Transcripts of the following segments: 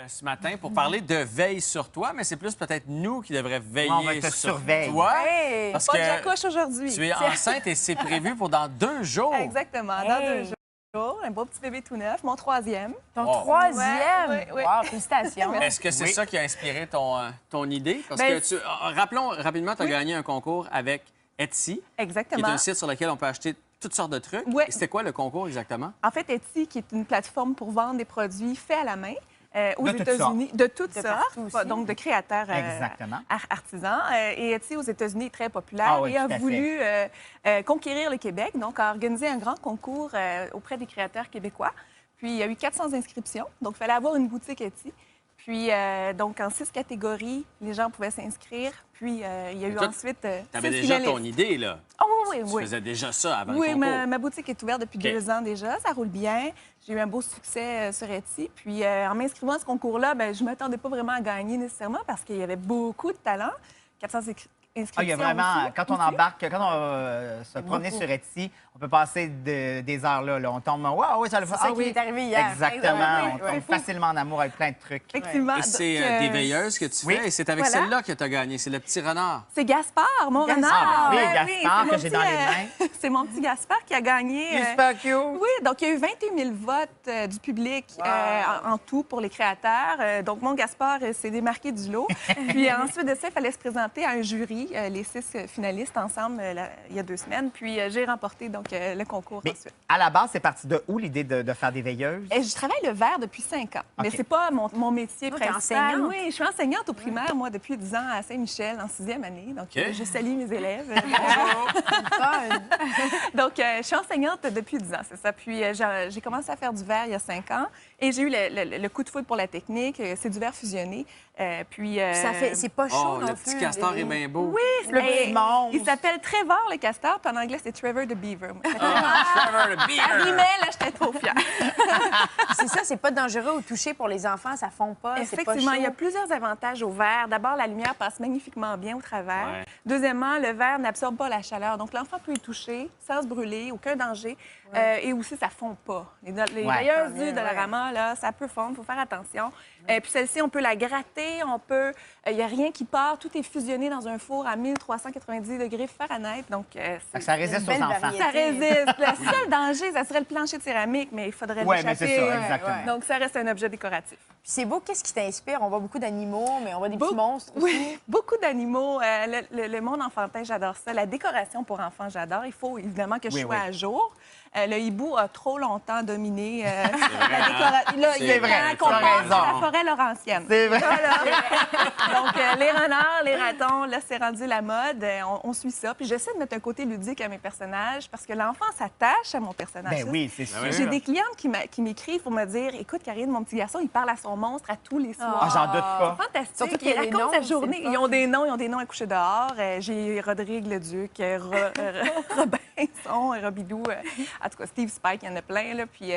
Ce matin pour parler de veille sur toi, mais c'est plus peut-être nous qui devrions veiller on va te sur surveiller. toi. Hey, Parce pas de que j'accouche aujourd'hui. tu es enceinte et c'est prévu pour dans 2 jours. Exactement, dans 2 jours. Un beau petit bébé tout neuf, mon 3e. Ton Oh. 3e? Ouais. Wow, félicitations. Est-ce que c'est ça qui a inspiré ton idée? Parce que rappelons rapidement, tu as gagné un concours avec Etsy, qui Exactement. est un site sur lequel on peut acheter toutes sortes de trucs. Ouais. Et c'était quoi le concours exactement? En fait, Etsy, qui est une plateforme pour vendre des produits faits à la main. Aux De toutes États-Unis, de toutes De sortes, partout aussi. donc de créateurs Exactement. artisans. Et Etsy, aux États-Unis, est très populaire Ah oui, et a tout à voulu conquérir le Québec, donc a organisé un grand concours auprès des créateurs québécois. Puis, il y a eu 400 inscriptions, donc il fallait avoir une boutique Etsy. Puis, donc, en 6 catégories, les gens pouvaient s'inscrire. Puis, il y a eu toi, ensuite... Tu avais 6 déjà finalistes. ton idée, là. Oh, oui, Tu oui. faisais déjà ça avant Oui, le concours. ma boutique est ouverte depuis 2 ans déjà. Ça roule bien. J'ai eu un beau succès sur Etsy. Puis, en m'inscrivant à ce concours-là, je ne m'attendais pas vraiment à gagner nécessairement parce qu'il y avait beaucoup de talent. 400 inscriptions. Ah, il y a vraiment, aussi. quand on embarque, quand on va se promener sur Etsy, on peut passer des heures là. On tombe, waouh, oui, ça le fait. C'est ça qui est arrivé hier. Exactement. Oui, On oui. tombe facilement en amour avec plein de trucs. Effectivement. Et c'est Donc, des veilleuses que tu oui. fais et c'est avec Voilà. celle-là que tu as gagné. C'est le petit renard. C'est Gaspard, mon renard. Ah, oui, Ouais, Gaspard, c'est que mon j'ai petit, dans les mains. C'est mon petit Gaspard qui a gagné. Super cute. Oui, donc il y a eu 28 000 votes du public en tout pour les créateurs. Donc mon Gaspard s'est démarqué du lot. Puis ensuite de ça, il fallait se présenter à un jury, les 6 finalistes ensemble il y a 2 semaines. Puis j'ai remporté donc le concours Mais ensuite. à la base, c'est parti de où l'idée de faire des veilleuses? Et je travaille le verre depuis 5 ans, mais OK. c'est pas mon métier Toi, t'es principal. enseignante. Oui, je suis enseignante au primaire, moi, depuis 10 ans à Saint-Michel, en 6e année. Donc, OK. je salue mes élèves. Fun. Donc, je suis enseignante depuis 10 ans, c'est ça. Puis, j'ai commencé à faire du verre il y a 5 ans et j'ai eu le coup de foudre pour la technique. C'est du verre fusionné. Puis ça fait, c'est pas chaud Oh, non le plus. petit castor est bien beau. Oui, Le petit monstre. il s'appelle Trevor le castor, puis en anglais, c'est Trevor the Beaver. Trevor the À Beaver. rimait, là, j'étais trop fière. C'est ça, c'est pas dangereux au toucher pour les enfants, ça fond pas, c'est pas Effectivement, chaud. il y a plusieurs avantages au verre. D'abord, la lumière passe magnifiquement bien au travers. Ouais. Deuxièmement, le verre n'absorbe pas la chaleur. Donc, l'enfant peut y toucher sans se brûler, aucun danger. Et aussi, ça fond pas. Les veilleuses du Dollarama, là, ça peut fondre, il faut faire attention. Puis celle-ci, on peut la gratter, il n'y a rien qui part. Tout est fusionné dans un four à 1390 degrés Fahrenheit. Donc, Fait que ça résiste aux belle enfants. variété. ça résiste. Le seul danger, ça serait le plancher de céramique, mais il faudrait Oui, l'échapper. mais c'est ça, exactement. Donc, ça reste un objet décoratif. Puis c'est beau, qu'est-ce qui t'inspire? On voit beaucoup d'animaux, mais on voit des petits monstres aussi. Oui, beaucoup d'animaux. Le monde enfantin, j'adore ça. La décoration pour enfants, j'adore. Il faut évidemment que je Oui, sois oui. à jour. Le hibou a trop longtemps dominé la hein? décoration. Là, il C'est est vrai, temps tu qu'on as passe raison. à la forêt laurentienne. C'est vrai. Donc, les renards, les ratons, là, c'est rendu la mode. On suit ça. Puis j'essaie de mettre un côté ludique à mes personnages parce que l'enfant s'attache à mon personnage. Ben Ça, oui, c'est sûr. oui. j'ai des clientes qui m'écrivent pour me dire écoute, Karine, mon petit garçon, il parle à son monstre à tous les soirs. Ah, j'en doute pas. Fantastique. Surtout qu'il y a Ils des racontent noms, sa c'est journée. le fun. Ils ont des noms à coucher dehors. J'ai Rodrigue le Duc, Robinson, Robidou. En tout cas, Steve Spike, il y en a plein. Là. Puis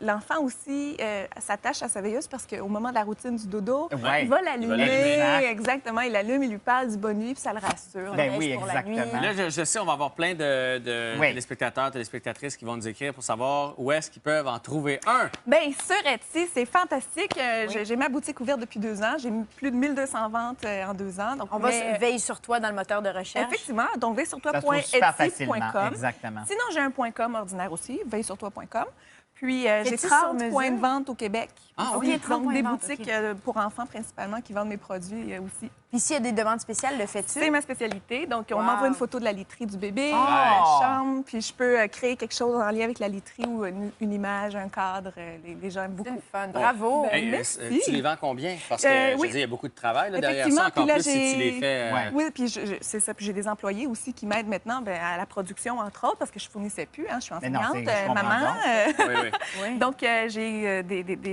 l'enfant aussi s'attache à sa veilleuse parce qu'au moment de la routine du dodo, Ouais. il va l'allumer. l'allumer. Exactement. Il l'allume, il lui parle du bonne nuit, puis ça le rassure. Ben Il oui, reste pour la nuit. exactement. Là, je sais, on va avoir plein de Oui. téléspectateurs, téléspectatrices qui vont nous écrire pour savoir où est-ce qu'ils peuvent en trouver un. Bien, sur Etsy, c'est fantastique. J'ai ma boutique ouverte depuis 2 ans. J'ai mis plus de 1200 ventes en 2 ans. Donc, On va veiller sur toi dans le moteur de recherche. Effectivement. Donc, veille sur Ça se trouve super facilement. toi.etsy.com. Exactement. Sinon, j'ai un .com ordinaire aussi, veille sur toi.com. Puis, j'ai Fais-tu 30 sur mesure? points de vente au Québec. Ah, OK, Aussi. 30 Donc, points des de vente, boutiques OK. pour enfants principalement qui vendent mes produits aussi. Puis s'il y a des demandes spéciales, le fais-tu? C'est ma spécialité. Donc, on Wow. m'envoie une photo de la literie du bébé, Oh! la chambre, puis je peux créer quelque chose en lien avec la literie ou une image, un cadre. Les gens aiment C'est beaucoup. le fun. Bravo. Ben, Hey, merci. tu les vends combien? Parce que, je veux oui. dire, il y a beaucoup de travail là, derrière Effectivement, ça. Encore puis là, plus si tu j'ai- les fais... Ouais. Oui, puis c'est ça. Puis j'ai des employés aussi qui m'aident maintenant à la production, entre autres, parce que je fournissais plus. Hein, je suis Mais non, enseignante, je comprends maman. donc. Oui, oui. Oui. Donc, j'ai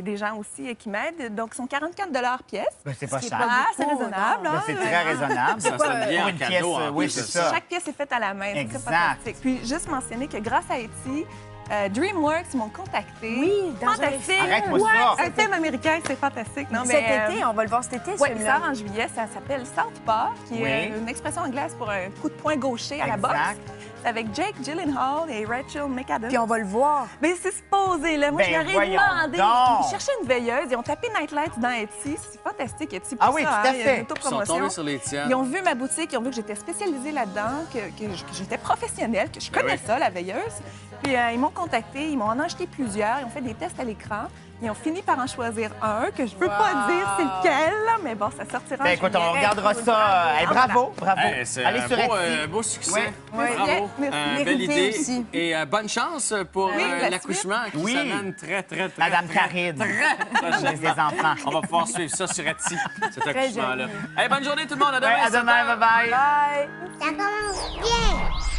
des gens aussi qui m'aident. Donc, ils sont 44 pièce. Ben, c'est pas Ce qui est cher. pas Ah, c'est beaucoup, raisonnable. non. hein? Ben, c'est très raisonnable. Ça sonne bien Pour en une cadeau, pièce, en oui, plus c'est de ça. Chaque pièce est faite à la main. C'est Exact. fantastique. Puis, juste mentionner que grâce à Etsy, DreamWorks m'ont contacté. Oui, dans un fantastique. film. Arrête-moi ça. Un film américain, c'est fantastique. Non, Cet mais, été, on va le voir cet été, Oui, il celui-là. sort en juillet. Ça s'appelle Southpaw, qui est Oui. une expression anglaise pour un coup de poing gaucher à la boxe. Exact. avec Jake Gyllenhaal et Rachel McAdams. Puis on va le voir. Ben, c'est supposé, là. Moi, Ben, je leur ai voyons demandé. donc. Ils cherchaient une veilleuse. Ils ont tapé Nightlights dans Etsy. C'est fantastique, Etsy. Pour Ah oui, ça, tout à hein. Il y a fait. une Ils sont autopromotion. tombés sur les tiennes. Ils ont vu ma boutique, ils ont vu que j'étais spécialisée là-dedans, que j'étais professionnelle, que je Ben connais oui. ça, la veilleuse. Puis ils m'ont contacté, ils m'ont en acheté plusieurs, ils ont fait des tests à l'écran. Ils ont fini par en choisir un que je peux pas dire c'est lequel, mais bon, ça sortira. Ben, en écoute, on juillet. regardera ça. Hey, bravo, bravo. Hey, c'est Allez un sur beau, Etsy. beau succès. Oui. Bravo. Merci. Belle Mérité idée. aussi. Et bonne chance pour la l'accouchement qui Oui. s'amène très, très, très, Madame très, Karine. très prochainement. Des enfants. On va pouvoir suivre ça sur Etsy, cet accouchement-là. joli. Hey, bonne journée tout le monde. À demain. Ouais, à demain, 7 heures. bye-bye. Bye! Ça commence bien.